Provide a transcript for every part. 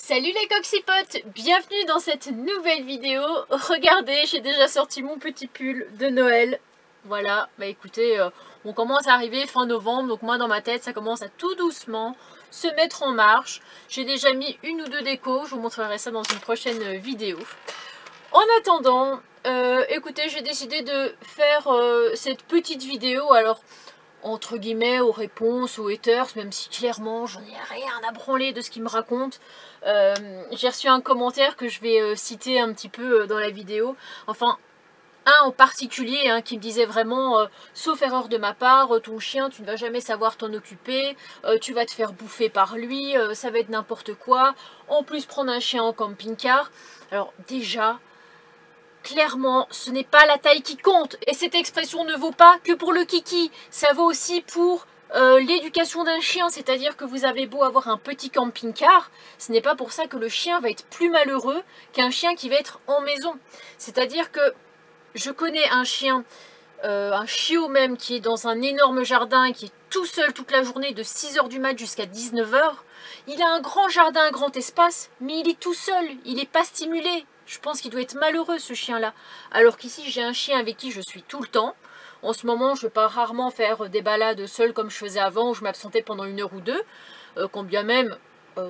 Salut les coccypotes, bienvenue dans cette nouvelle vidéo. Regardez, j'ai déjà sorti mon petit pull de Noël. Voilà, bah écoutez, on commence à arriver fin novembre, donc moi dans ma tête ça commence à tout doucement se mettre en marche. J'ai déjà mis une ou deux décos, je vous montrerai ça dans une prochaine vidéo. En attendant, écoutez, j'ai décidé de faire cette petite vidéo, alors entre guillemets aux réponses, aux haters, même si clairement j'en ai rien à branler de ce qu'ils me racontent. J'ai reçu un commentaire que je vais citer un petit peu dans la vidéo, enfin un en particulier qui me disait vraiment sauf erreur de ma part, ton chien tu ne vas jamais savoir t'en occuper, tu vas te faire bouffer par lui, ça va être n'importe quoi, en plus prendre un chien en camping-car. Alors déjà, clairement, ce n'est pas la taille qui compte. Et cette expression ne vaut pas que pour le kiki. Ça vaut aussi pour l'éducation d'un chien. C'est-à-dire que vous avez beau avoir un petit camping-car, ce n'est pas pour ça que le chien va être plus malheureux qu'un chien qui va être en maison. C'est-à-dire que je connais un chien, un chiot même, qui est dans un énorme jardin, qui est tout seul toute la journée de 6 h du mat jusqu'à 19 h. Il a un grand jardin, un grand espace, mais il est tout seul. Il n'est pas stimulé. Je pense qu'il doit être malheureux ce chien-là. Alors qu'ici, j'ai un chien avec qui je suis tout le temps. En ce moment, je pars rarement faire des balades seule comme je faisais avant, où je m'absentais pendant 1 heure ou 2. Quand bien même,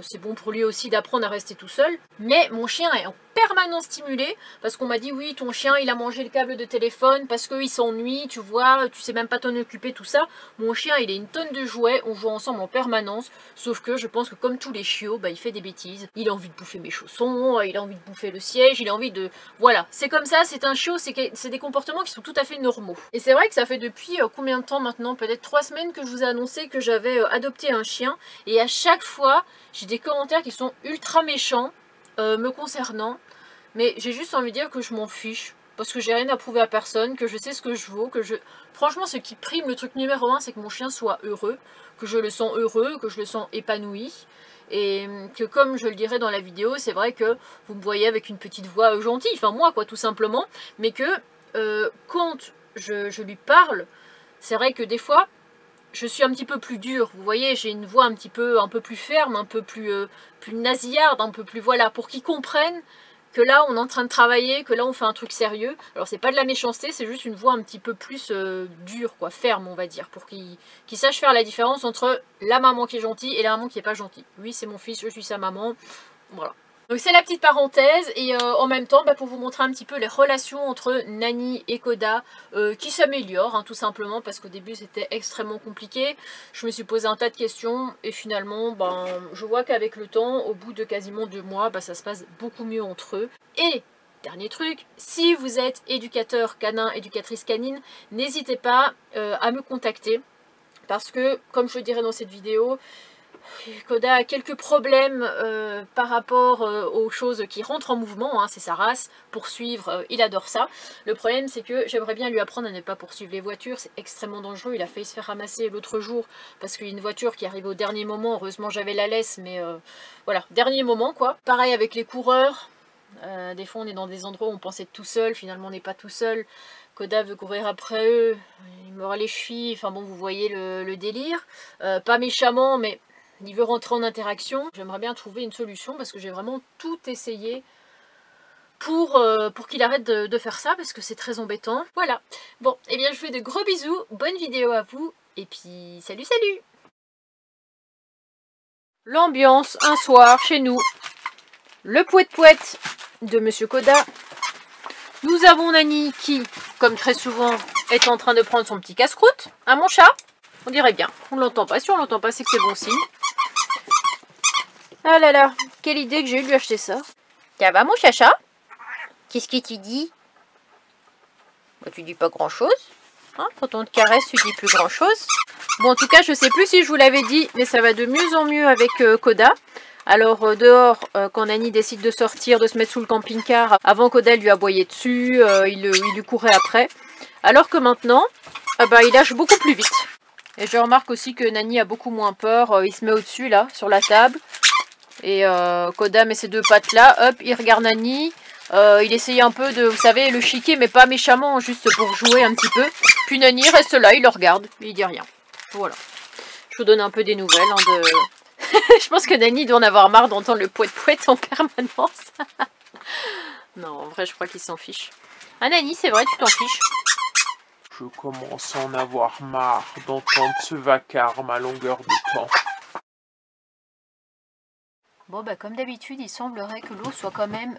c'est bon pour lui aussi d'apprendre à rester tout seul. Mais mon chien est en permanence stimulé, parce qu'on m'a dit oui, ton chien il a mangé le câble de téléphone parce qu'il s'ennuie, tu vois, tu sais même pas t'en occuper, tout ça. Mon chien il a une tonne de jouets, on joue ensemble en permanence, sauf que je pense que comme tous les chiots, bah, il fait des bêtises. Il a envie de bouffer mes chaussons, il a envie de bouffer le siège, il a envie de... Voilà, c'est comme ça, c'est un chiot, c'est des comportements qui sont tout à fait normaux. Et c'est vrai que ça fait depuis combien de temps maintenant, peut-être 3 semaines que je vous ai annoncé que j'avais adopté un chien, et à chaque fois, j'ai des commentaires qui sont ultra méchants me concernant. Mais j'ai juste envie de dire que je m'en fiche, parce que j'ai rien à prouver à personne, que je sais ce que je vaux, que je... Franchement, ce qui prime, le truc numéro 1, c'est que mon chien soit heureux, que je le sens heureux, que je le sens épanoui, et que comme je le dirai dans la vidéo, c'est vrai que vous me voyez avec une petite voix gentille, enfin moi quoi, tout simplement, mais que quand je lui parle, c'est vrai que des fois, je suis un petit peu plus dure, vous voyez, j'ai une voix un peu plus ferme, un peu plus nasillarde, un peu plus, voilà, pour qu'ils comprennent que là on est en train de travailler, que là on fait un truc sérieux. Alors c'est pas de la méchanceté, c'est juste une voix un petit peu plus dure, quoi, ferme on va dire, pour qu'ils sachent faire la différence entre la maman qui est gentille et la maman qui est pas gentille. Oui, c'est mon fils, je suis sa maman, voilà. Donc c'est la petite parenthèse, et en même temps pour vous montrer un petit peu les relations entre Nani et Koda qui s'améliorent, tout simplement, parce qu'au début c'était extrêmement compliqué. Je me suis posé un tas de questions et finalement je vois qu'avec le temps, au bout de quasiment 2 mois, ça se passe beaucoup mieux entre eux. Et dernier truc, si vous êtes éducateur canin, éducatrice canine, n'hésitez pas à me contacter, parce que comme je le dirai dans cette vidéo, Koda a quelques problèmes par rapport aux choses qui rentrent en mouvement, c'est sa race, poursuivre, il adore ça. Le problème c'est que j'aimerais bien lui apprendre à ne pas poursuivre les voitures, c'est extrêmement dangereux, il a failli se faire ramasser l'autre jour parce qu'il y a une voiture qui arrive au dernier moment, heureusement j'avais la laisse, mais voilà, dernier moment quoi. Pareil avec les coureurs, des fois on est dans des endroits où on pensait être tout seul, finalement on n'est pas tout seul. Koda veut courir après eux, il mord les chevilles, enfin bon vous voyez le délire, pas méchamment mais... Il veut rentrer en interaction. J'aimerais bien trouver une solution parce que j'ai vraiment tout essayé pour qu'il arrête de faire ça parce que c'est très embêtant. Voilà. Bon, et bien je vous fais de gros bisous. Bonne vidéo à vous. Et puis salut, salut. L'ambiance un soir chez nous. Le pouet-pouet de Monsieur Koda. Nous avons Nani qui, comme très souvent, est en train de prendre son petit casse-croûte. Mon chat. On dirait bien. On ne l'entend pas. Si on ne l'entend pas, c'est que c'est bon signe. Ah là là, quelle idée que j'ai eu de lui acheter ça. Ça va mon chacha? Qu'est-ce que tu dis? Tu dis pas grand chose. Quand on te caresse, tu dis plus grand chose. Bon, en tout cas, je sais plus si je vous l'avais dit, mais ça va de mieux en mieux avec Koda. Alors dehors, quand Nani décide de sortir, de se mettre sous le camping-car, avant Koda lui aboyait dessus, il lui courait après. Alors que maintenant, il lâche beaucoup plus vite. Et je remarque aussi que Nani a beaucoup moins peur, il se met au-dessus là, sur la table. Et Koda met ses 2 pattes là, hop, il regarde Nani. Il essaye un peu de, vous savez, le chiquer, mais pas méchamment, juste pour jouer un petit peu. Puis Nani reste là, il le regarde, il dit rien. Voilà. Je vous donne un peu des nouvelles Je pense que Nani doit en avoir marre d'entendre le poète-poète en permanence. Non, en vrai, je crois qu'il s'en fiche. Ah, Nani, c'est vrai, tu t'en fiches. Je commence à en avoir marre d'entendre ce vacarme à longueur de temps. Bon, bah, comme d'habitude, il semblerait que l'eau soit quand même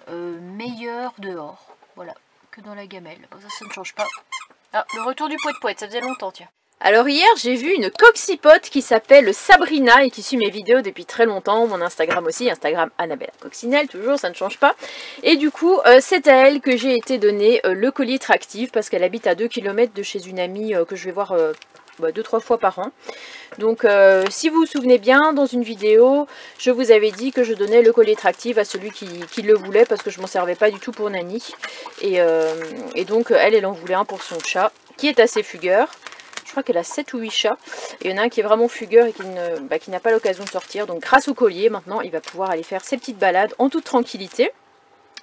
meilleure dehors. Voilà, que dans la gamelle. Bon, ça ne change pas. Ah, le retour du poète-poète, ça faisait longtemps, tiens. Alors hier, j'ai vu une coccipote qui s'appelle Sabrina et qui suit mes vidéos depuis très longtemps. Mon Instagram aussi, Instagram Annabella Coccinelle, toujours, ça ne change pas. Et du coup, c'est à elle que j'ai été donné le collier tractif parce qu'elle habite à 2 km de chez une amie que je vais voir 2-3 fois par an. Donc si vous vous souvenez bien, dans une vidéo, je vous avais dit que je donnais le collier tractif à celui qui le voulait parce que je m'en servais pas du tout pour Nani. Et donc elle en voulait un pour son chat, qui est assez fugueur. Je crois qu'elle a 7 ou 8 chats. Et il y en a un qui est vraiment fugueur et qui n'a pas l'occasion de sortir. Donc grâce au collier, maintenant, il va pouvoir aller faire ses petites balades en toute tranquillité.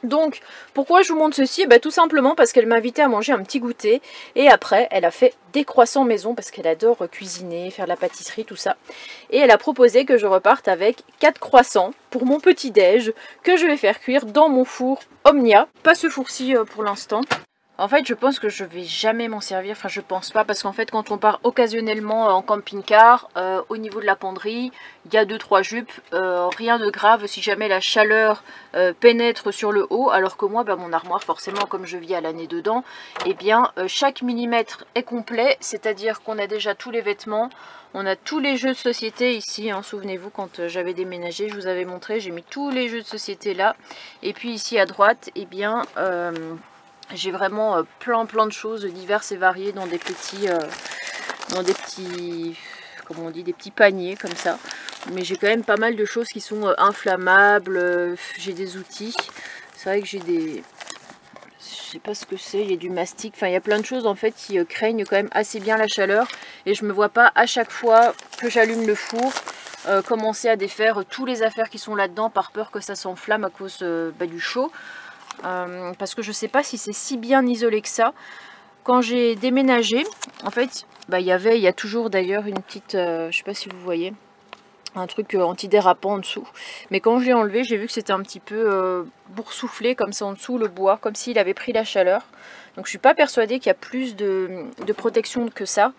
Donc, pourquoi je vous montre ceci? Tout simplement parce qu'elle m'a invité à manger un petit goûter. Et après, elle a fait des croissants maison parce qu'elle adore cuisiner, faire de la pâtisserie, tout ça. Et elle a proposé que je reparte avec 4 croissants pour mon petit déj que je vais faire cuire dans mon four Omnia. Pas ce four-ci pour l'instant. En fait, je pense que je vais jamais m'en servir, enfin je pense pas, parce qu'en fait quand on part occasionnellement en camping-car, au niveau de la penderie, il y a 2-3 jupes, rien de grave si jamais la chaleur pénètre sur le haut, alors que moi, mon armoire, forcément comme je vis à l'année dedans, eh bien chaque millimètre est complet, c'est-à-dire qu'on a déjà tous les vêtements, on a tous les jeux de société ici, hein, souvenez-vous quand j'avais déménagé, je vous avais montré, j'ai mis tous les jeux de société là, et puis ici à droite, eh bien... j'ai vraiment plein de choses diverses et variées dans des petits, comment on dit, des petits paniers comme ça. Mais j'ai quand même pas mal de choses qui sont inflammables, j'ai des outils. C'est vrai que j'ai des... Je sais pas ce que c'est, il y a du mastic, enfin il y a plein de choses en fait qui craignent quand même assez bien la chaleur. Et je me vois pas à chaque fois que j'allume le four commencer à défaire toutes les affaires qui sont là-dedans par peur que ça s'enflamme à cause du chaud. Parce que je sais pas si c'est si bien isolé que ça. Quand j'ai déménagé, en fait, il y a toujours d'ailleurs une petite, je sais pas si vous voyez, un truc antidérapant en dessous. Mais quand je l'ai enlevé, j'ai vu que c'était un petit peu boursouflé comme ça en dessous, le bois, comme s'il avait pris la chaleur. Donc je suis pas persuadée qu'il y a plus de protection que ça.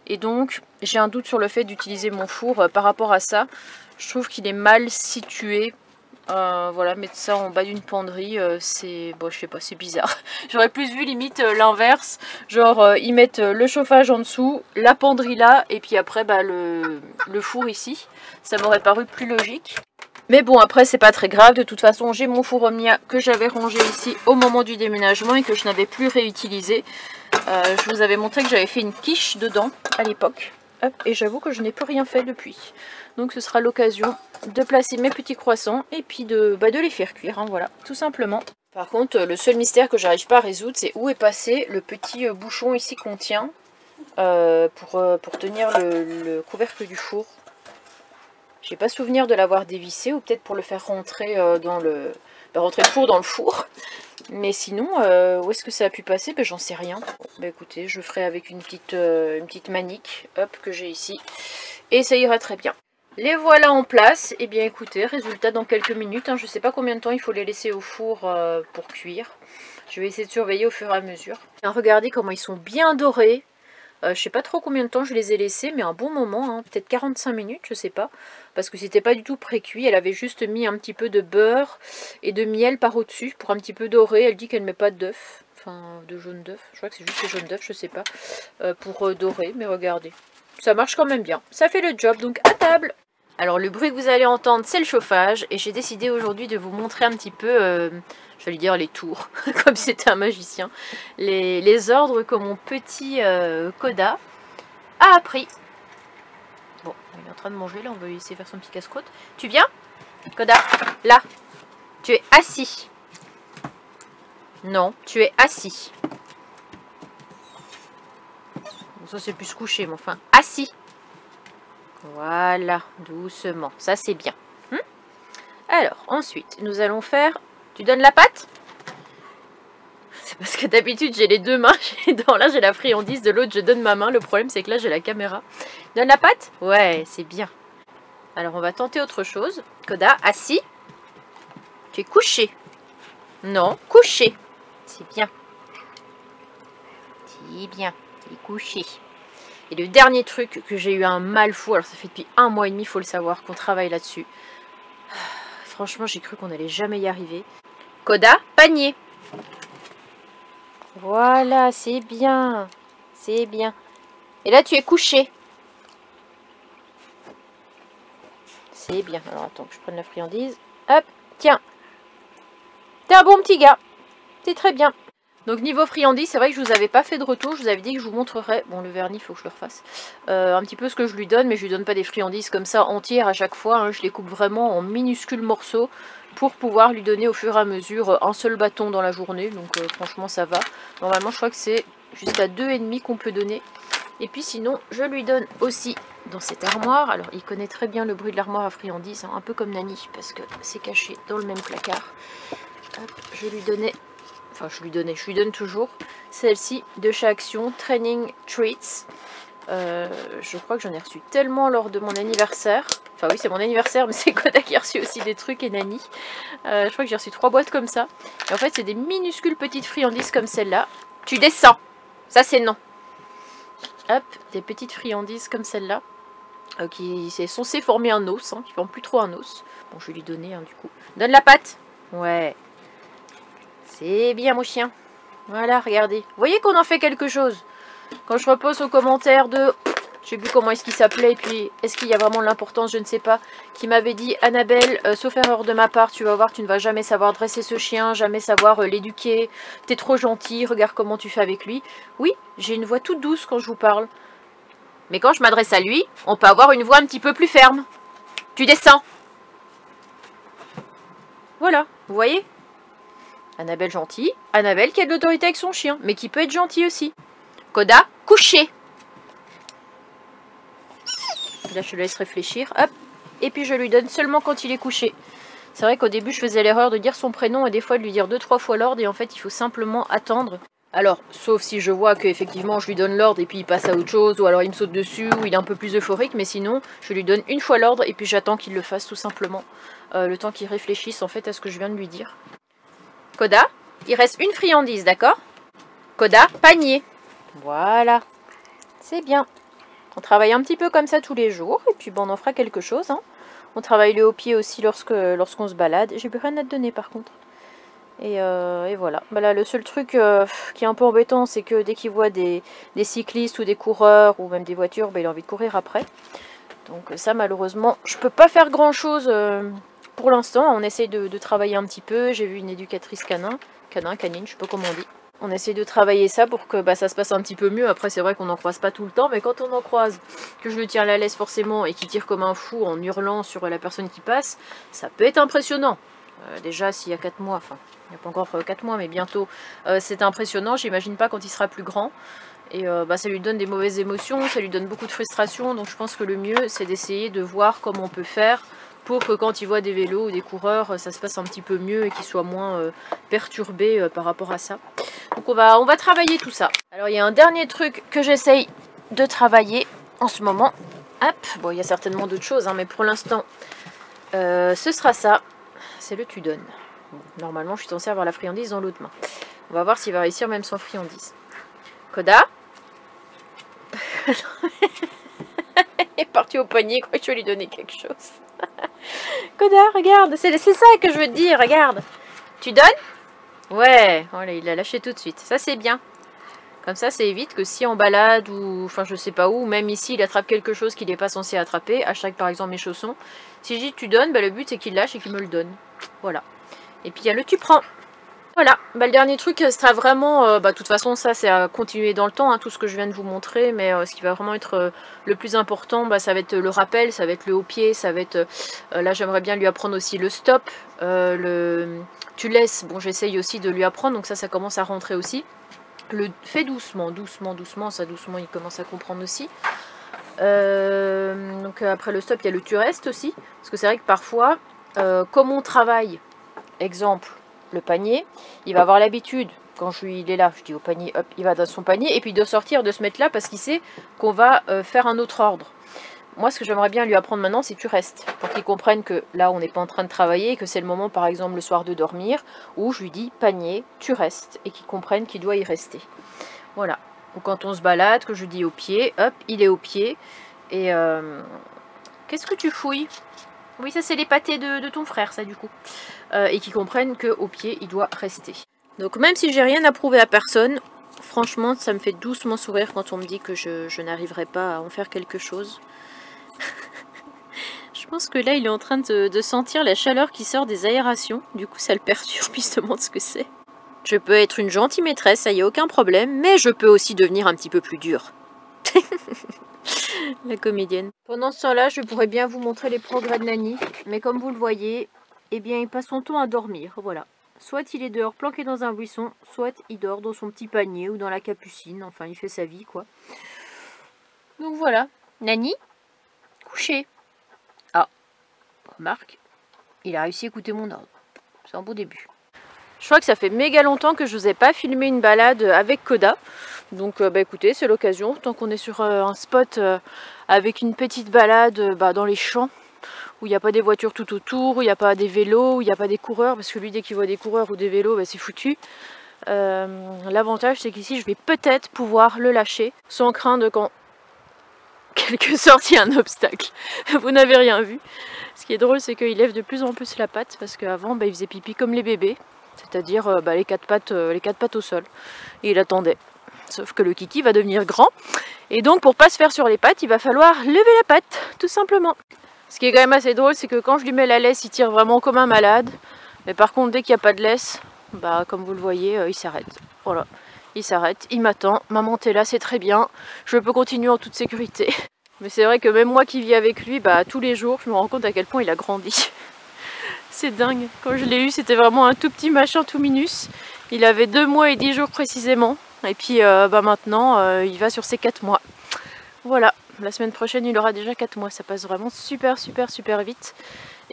Et donc j'ai un doute sur le fait d'utiliser mon four par rapport à ça. Je trouve qu'il est mal situé. Voilà, mettre ça en bas d'une penderie, c'est... Bon, je sais pas, c'est bizarre. J'aurais plus vu limite l'inverse. Genre, ils mettent le chauffage en dessous, la penderie là, et puis après, le four ici. Ça m'aurait paru plus logique. Mais bon, après, c'est pas très grave. De toute façon, j'ai mon four Omnia que j'avais rangé ici au moment du déménagement et que je n'avais plus réutilisé. Je vous avais montré que j'avais fait une quiche dedans à l'époque. Et j'avoue que je n'ai plus rien fait depuis. Donc ce sera l'occasion de placer mes petits croissants et puis de les faire cuire, hein, voilà, tout simplement. Par contre, le seul mystère que j'arrive pas à résoudre, c'est où est passé le petit bouchon ici qu'on tient pour tenir le couvercle du four. J'ai pas souvenir de l'avoir dévissé, ou peut-être pour le faire rentrer rentrer le four dans le four. Mais sinon, où est-ce que ça a pu passer? J'en sais rien. Bon, écoutez, je ferai avec une petite manique, hop, que j'ai ici. Et ça ira très bien. Les voilà en place. Et bien écoutez, résultat dans quelques minutes. Hein, je ne sais pas combien de temps il faut les laisser au four pour cuire. Je vais essayer de surveiller au fur et à mesure. Hein, regardez comment ils sont bien dorés. Je sais pas trop combien de temps je les ai laissés, mais un bon moment, hein, peut-être 45 minutes, je sais pas. Parce que c'était pas du tout pré-cuit. Elle avait juste mis un petit peu de beurre et de miel par au-dessus pour un petit peu dorer. Elle dit qu'elle ne met pas d'œuf. Enfin, de jaune d'œuf. Je crois que c'est juste le jaune d'œuf, je sais pas. Pour dorer, mais regardez. Ça marche quand même bien. Ça fait le job, donc à table. Alors le bruit que vous allez entendre, c'est le chauffage. Et j'ai décidé aujourd'hui de vous montrer un petit peu, je vais lui dire les tours, comme c'était un magicien. Les ordres que mon petit Koda a appris. Bon, il est en train de manger, là on va lui laisser faire son petit casse-croûte. Tu viens, Koda? Là. Tu es assis. Non, tu es assis. Bon, ça c'est plus couché, mais enfin, assis. Voilà, doucement. Ça, c'est bien. Alors, ensuite, nous allons faire... Tu donnes la pâte? C'est parce que d'habitude, j'ai les deux mains. Là, j'ai la friandise. De l'autre, je donne ma main. Le problème, c'est que là, j'ai la caméra. Donne la pâte? Ouais, c'est bien. Alors on va tenter autre chose. Koda, assis. Tu es couché. Non, couché. C'est bien. C'est bien. Tu es couché. Et le dernier truc que j'ai eu un mal fou, alors ça fait depuis 1 mois et demi, il faut le savoir, qu'on travaille là-dessus. Franchement, j'ai cru qu'on n'allait jamais y arriver. Koda, panier. Voilà, c'est bien. C'est bien. Et là, tu es couché. C'est bien. Alors, attends que je prenne la friandise. Hop, tiens. T'es un bon petit gars. C'est très bien. Donc, niveau friandise, c'est vrai que je vous avais pas fait de retour. Je vous avais dit que je vous montrerais. Bon, le vernis, il faut que je le refasse. Un petit peu ce que je lui donne. Mais je lui donne pas des friandises comme ça entières à chaque fois. Hein. Je les coupe vraiment en minuscules morceaux pour pouvoir lui donner au fur et à mesure un seul bâton dans la journée. Donc, franchement, ça va. Normalement, je crois que c'est jusqu'à 2,5 qu'on peut donner. Et puis sinon, je lui donne aussi dans cette armoire. Alors, il connaît très bien le bruit de l'armoire à friandises, hein, un peu comme Nani, parce que c'est caché dans le même placard. Hop, je lui donne toujours celle-ci de chez Action, Training Treats. Je crois que j'en ai reçu tellement lors de mon anniversaire. Enfin oui, c'est mon anniversaire, mais c'est Koda qui a reçu aussi des trucs et Nani. Je crois que j'ai reçu 3 boîtes comme ça. Et en fait, c'est des minuscules petites friandises comme celle-là. Tu descends. Ça, c'est non. Hop, des petites friandises comme celle-là. Qui c'est censé former un os, hein, qui ne forme plus trop un os. Bon, je vais lui donner, hein, du coup. Donne la patte. Ouais. C'est bien, mon chien. Voilà, regardez. Vous voyez qu'on en fait quelque chose. Quand je repose aux commentaires de... Je sais plus comment est-ce qu'il s'appelait, et puis est-ce qu'il y a vraiment de l'importance, je ne sais pas, qui m'avait dit, Annabelle, sauf erreur de ma part, tu vas voir, tu ne vas jamais savoir dresser ce chien, jamais savoir l'éduquer, t'es trop gentil, regarde comment tu fais avec lui. Oui, j'ai une voix toute douce quand je vous parle. Mais quand je m'adresse à lui, on peut avoir une voix un petit peu plus ferme. Tu descends. Voilà, vous voyez? Annabelle gentille, Annabelle qui a de l'autorité avec son chien, mais qui peut être gentille aussi. Koda, couché. Là, je le laisse réfléchir. Hop. Et puis, je lui donne seulement quand il est couché. C'est vrai qu'au début, je faisais l'erreur de dire son prénom et des fois de lui dire 2-3 fois l'ordre. Et en fait, il faut simplement attendre. Alors, sauf si je vois qu'effectivement, je lui donne l'ordre et puis il passe à autre chose. Ou alors, il me saute dessus ou il est un peu plus euphorique. Mais sinon, je lui donne une fois l'ordre et puis j'attends qu'il le fasse tout simplement. Le temps qu'il réfléchisse en fait à ce que je viens de lui dire. Koda, il reste une friandise, d'accord? Koda, panier. Voilà. C'est bien. On travaille un petit peu comme ça tous les jours. Et puis bon, on en fera quelque chose. Hein. On travaille le haut-pied aussi lorsqu'on se balade. J'ai plus rien à te donner par contre. Et voilà. Bah là, le seul truc qui est un peu embêtant, c'est que dès qu'il voit des cyclistes ou des coureurs ou même des voitures, bah, il a envie de courir après. Donc ça, malheureusement, je peux pas faire grand-chose pour l'instant. On essaye de travailler un petit peu. J'ai vu une éducatrice canine, je sais pas comment on dit. On essaie de travailler ça pour que ça se passe un petit peu mieux. Après, c'est vrai qu'on n'en croise pas tout le temps, mais quand on en croise, que je le tire la laisse forcément et qu'il tire comme un fou en hurlant sur la personne qui passe, ça peut être impressionnant. Déjà, s'il y a 4 mois, enfin, il n'y a pas encore 4 mois, mais bientôt, c'est impressionnant. J'imagine pas quand il sera plus grand. Et ça lui donne des mauvaises émotions, ça lui donne beaucoup de frustration. Donc je pense que le mieux, c'est d'essayer de voir comment on peut faire pour que quand il voit des vélos ou des coureurs, ça se passe un petit peu mieux et qu'il soit moins perturbé par rapport à ça. Donc on va travailler tout ça. Alors il y a un dernier truc que j'essaye de travailler en ce moment. Hop, bon il y a certainement d'autres choses, hein, mais pour l'instant, ce sera ça. C'est le tu donnes. Bon, normalement je suis censée avoir la friandise dans l'autre main. On va voir s'il va réussir même sans friandise. Koda. Il est parti au poignet, quoi, je vais lui donner quelque chose. Koda, regarde, c'est ça que je veux te dire, regarde. Tu donnes? Ouais, voilà, il l'a lâché tout de suite. Ça, c'est bien. Comme ça évite que si en balade ou, enfin, je sais pas où, même ici, il attrape quelque chose qu'il n'est pas censé attraper, hashtag par exemple mes chaussons. Si je dis tu donnes, le but c'est qu'il lâche et qu'il me le donne. Voilà. Et puis il y a le tu prends. Voilà, le dernier truc sera vraiment, de toute façon ça c'est à continuer dans le temps, hein, tout ce que je viens de vous montrer, mais ce qui va vraiment être le plus important, ça va être le rappel, ça va être le haut-pied, ça va être, là j'aimerais bien lui apprendre aussi le stop, tu laisses, bon j'essaye aussi de lui apprendre, donc ça commence à rentrer aussi. Le fait doucement, ça doucement il commence à comprendre aussi. Donc après le stop il y a le tu restes aussi, parce que c'est vrai que parfois, comme on travaille, exemple, le panier, il va avoir l'habitude, quand il est là, je dis au panier, hop, il va dans son panier, et puis de sortir, de se mettre là, parce qu'il sait qu'on va faire un autre ordre. moi ce que j'aimerais bien lui apprendre maintenant, c'est tu restes. Pour qu'il comprenne que là on n'est pas en train de travailler, que c'est le moment par exemple le soir de dormir, où je lui dis panier, tu restes. Et qu'il comprenne qu'il doit y rester. Voilà. Ou quand on se balade, que je dis au pied, hop, il est au pied. Et qu'est-ce que tu fouilles? Oui, ça c'est les pâtés de ton frère, ça du coup. Et qu'ils comprennent qu'au pied, il doit rester. Donc même si j'ai rien à prouver à personne, franchement, ça me fait doucement sourire quand on me dit que je n'arriverai pas à en faire quelque chose. Je pense que là, il est en train de sentir la chaleur qui sort des aérations. Du coup, ça le perturbe, il se demande ce que c'est. Je peux être une gentille maîtresse, ça y a aucun problème, mais je peux aussi devenir un petit peu plus dure. La comédienne. Pendant ce temps-là, je pourrais bien vous montrer les progrès de Nani, mais comme vous le voyez, eh bien, il passe son temps à dormir, voilà. Soit il est dehors planqué dans un buisson, soit il dort dans son petit panier ou dans la capucine, enfin, il fait sa vie, quoi. Donc voilà, Nani, couché. Ah, remarque, il a réussi à écouter mon ordre. C'est un beau début. Je crois que ça fait méga longtemps que je vous ai pas filmé une balade avec Koda. Donc bah écoutez, c'est l'occasion, tant qu'on est sur un spot avec une petite balade dans les champs, où il n'y a pas des voitures tout autour, où il n'y a pas des vélos, où il n'y a pas des coureurs, parce que lui dès qu'il voit des coureurs ou des vélos, c'est foutu. L'avantage c'est qu'ici je vais peut-être pouvoir le lâcher, sans craindre qu'en quelque sorte il y a un obstacle. Vous n'avez rien vu. Ce qui est drôle c'est qu'il lève de plus en plus la patte, parce qu'avant il faisait pipi comme les bébés. C'est-à-dire les quatre pattes au sol. Et il attendait. Sauf que le kiki va devenir grand. Et donc pour pas se faire sur les pattes, il va falloir lever la patte, tout simplement. Ce qui est quand même assez drôle, c'est que quand je lui mets la laisse, il tire vraiment comme un malade. Mais par contre, dès qu'il n'y a pas de laisse, comme vous le voyez, il s'arrête. Voilà, il s'arrête, il m'attend. Maman, t'es là, c'est très bien. Je peux continuer en toute sécurité. Mais c'est vrai que même moi qui vis avec lui, tous les jours, je me rends compte à quel point il a grandi. C'est dingue. Quand je l'ai eu, c'était vraiment un tout petit machin tout minus. Il avait 2 mois et 10 jours précisément. Et puis maintenant, il va sur ses 4 mois. Voilà. La semaine prochaine, il aura déjà 4 mois. Ça passe vraiment super vite.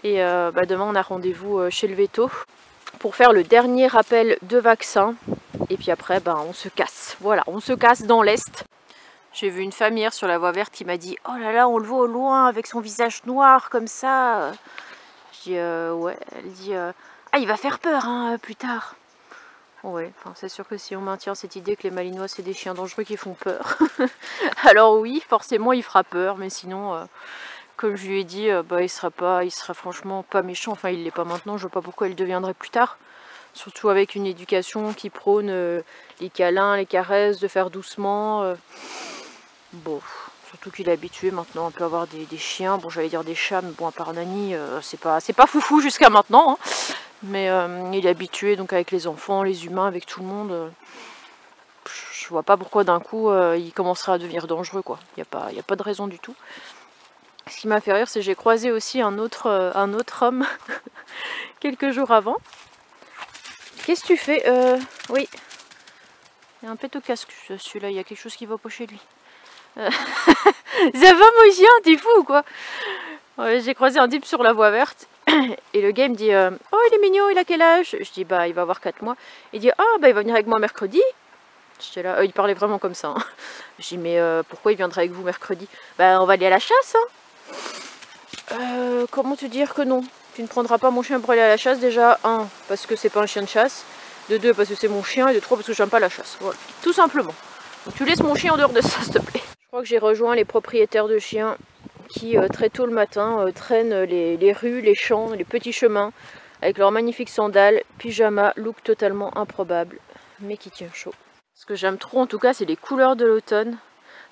Et demain, on a rendez-vous chez le véto pour faire le dernier rappel de vaccin. Et puis après, on se casse. Voilà, on se casse dans l'Est. J'ai vu une femme hier sur la voie verte qui m'a dit « Oh là là, on le voit au loin avec son visage noir comme ça. » Je dis ouais, elle dit ah, il va faire peur hein, plus tard. Ouais, enfin, c'est sûr que si on maintient cette idée que les malinois c'est des chiens dangereux qui font peur, alors oui, forcément il fera peur, mais sinon, comme je lui ai dit, il sera franchement pas méchant. Enfin, il l'est pas maintenant, je vois pas pourquoi il deviendrait plus tard. Surtout avec une éducation qui prône les câlins, les caresses, de faire doucement. Bon. Surtout qu'il est habitué maintenant, on peut avoir des chiens, bon j'allais dire des chats, mais bon à part Nani, c'est pas foufou jusqu'à maintenant, hein. Mais il est habitué donc avec les enfants, les humains, avec tout le monde. Je vois pas pourquoi d'un coup il commencerait à devenir dangereux quoi, il n'y a pas de raison du tout. Ce qui m'a fait rire c'est que j'ai croisé aussi un autre homme quelques jours avant. Qu'est-ce que tu fais? Oui, il y a un pet au casque celui-là, il y a quelque chose qui va pas chez lui. Ça va mon chien, t'es fou ou quoi? Ouais, j'ai croisé un type sur la voie verte et le gars il me dit oh il est mignon, il a quel âge? Je dis il va avoir 4 mois. Il dit ah il va venir avec moi mercredi. J'étais là, il parlait vraiment comme ça hein. Je dis mais pourquoi il viendrait avec vous mercredi? On va aller à la chasse hein. Comment te dire que non? Tu ne prendras pas mon chien pour aller à la chasse, déjà 1 parce que c'est pas un chien de chasse, de 2 parce que c'est mon chien et de 3 parce que j'aime pas la chasse, voilà, tout simplement. Donc tu laisses mon chien en dehors de ça s'il te plaît. Je crois que j'ai rejoint les propriétaires de chiens qui très tôt le matin traînent les rues, les champs, les petits chemins avec leurs magnifiques sandales, pyjama, look totalement improbable mais qui tient chaud. Ce que j'aime trop en tout cas c'est les couleurs de l'automne.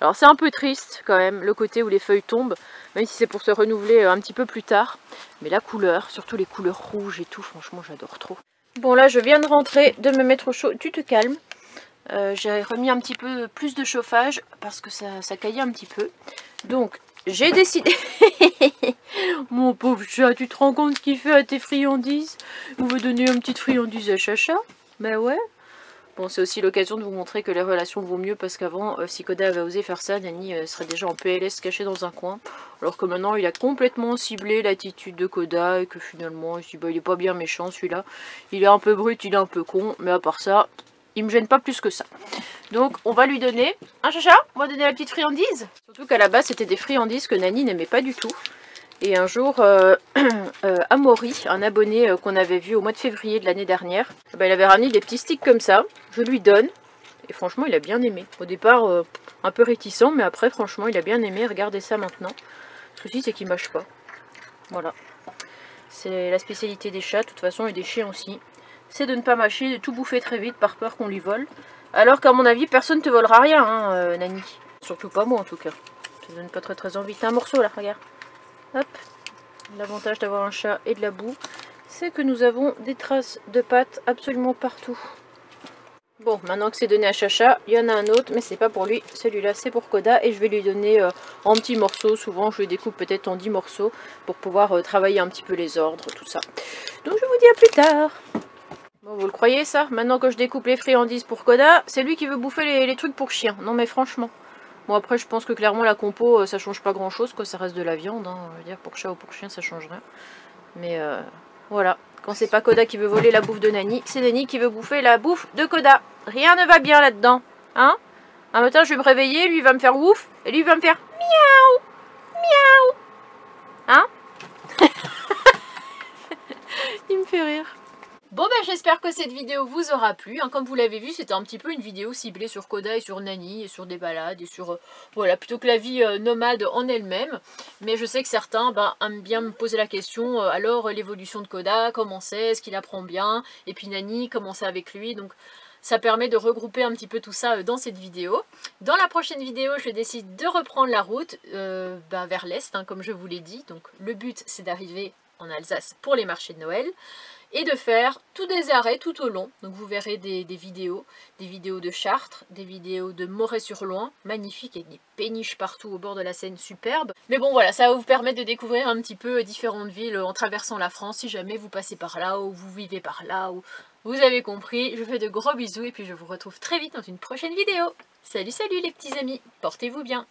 Alors c'est un peu triste quand même le côté où les feuilles tombent, même si c'est pour se renouveler un petit peu plus tard, mais la couleur, surtout les couleurs rouges et tout, franchement j'adore trop. Bon là je viens de rentrer, de me mettre au chaud, tu te calmes. J'ai remis un petit peu plus de chauffage parce que ça caillait un petit peu. Donc j'ai décidé... Mon pauvre chat, tu te rends compte ce qu'il fait à tes friandises? On veut donner une petite friandise à Chacha? Ben ouais. Bon, c'est aussi l'occasion de vous montrer que les relations vont mieux parce qu'avant, si Koda avait osé faire ça, Nani serait déjà en PLS caché dans un coin. Alors que maintenant, il a complètement ciblé l'attitude de Koda et que finalement, il se dit, il est pas bien méchant celui-là. Il est un peu brut, il est un peu con, mais à part ça... il me gêne pas plus que ça. Donc on va lui donner un chacha, on va donner la petite friandise. Surtout qu'à la base c'était des friandises que Nani n'aimait pas du tout. Et un jour, Amaury, un abonné qu'on avait vu au mois de février de l'année dernière, il avait ramené des petits sticks comme ça, je lui donne, et franchement il a bien aimé. Au départ un peu réticent, mais après franchement il a bien aimé, regardez ça maintenant. Le souci c'est qu'il mâche pas. Voilà. C'est la spécialité des chats, de toute façon, et des chiens aussi. C'est de ne pas mâcher, de tout bouffer très vite par peur qu'on lui vole. Alors qu'à mon avis, personne ne te volera rien, hein, Nani. Surtout pas moi en tout cas. Ça donne pas très envie. T'as un morceau là, regarde. Hop. L'avantage d'avoir un chat et de la boue, c'est que nous avons des traces de pattes absolument partout. Bon, maintenant que c'est donné à Chacha, il y en a un autre, mais c'est pas pour lui. Celui-là, c'est pour Koda, et je vais lui donner en petits morceaux. Souvent, je le découpe peut-être en 10 morceaux pour pouvoir travailler un petit peu les ordres, tout ça. Donc, je vous dis à plus tard. Bon, vous le croyez ça? Maintenant que je découpe les friandises pour Koda, c'est lui qui veut bouffer les trucs pour chien. Non, mais franchement. Bon, après, je pense que clairement, la compo, ça change pas grand-chose, quoi. Ça reste de la viande, hein. Je veux dire, pour chat ou pour chien, ça change rien. Mais voilà. Quand c'est pas Koda qui veut voler la bouffe de Nani, c'est Nani qui veut bouffer la bouffe de Koda. Rien ne va bien là-dedans. Hein? Un matin, je vais me réveiller, lui il va me faire ouf, et lui il va me faire miaou, miaou. Hein? Il me fait rire. Bon ben j'espère que cette vidéo vous aura plu, hein. Comme vous l'avez vu, c'était un petit peu une vidéo ciblée sur Koda et sur Nani et sur des balades et sur voilà, plutôt que la vie nomade en elle-même. Mais je sais que certains aiment bien me poser la question, alors l'évolution de Koda, comment c'est, est-ce qu'il apprend bien, et puis Nani, comment c'est avec lui. Donc ça permet de regrouper un petit peu tout ça dans cette vidéo. Dans la prochaine vidéo, je décide de reprendre la route vers l'est, hein, comme je vous l'ai dit. Donc le but c'est d'arriver en Alsace pour les marchés de Noël. Et de faire tous des arrêts tout au long. Donc vous verrez des vidéos de Chartres, des vidéos de Moret-sur-Loing, magnifiques, avec des péniches partout au bord de la Seine, superbe. Mais bon voilà, ça va vous permettre de découvrir un petit peu différentes villes en traversant la France, si jamais vous passez par là, ou vous vivez par là, ou vous avez compris. Je vous fais de gros bisous, et puis je vous retrouve très vite dans une prochaine vidéo. Salut salut les petits amis, portez-vous bien.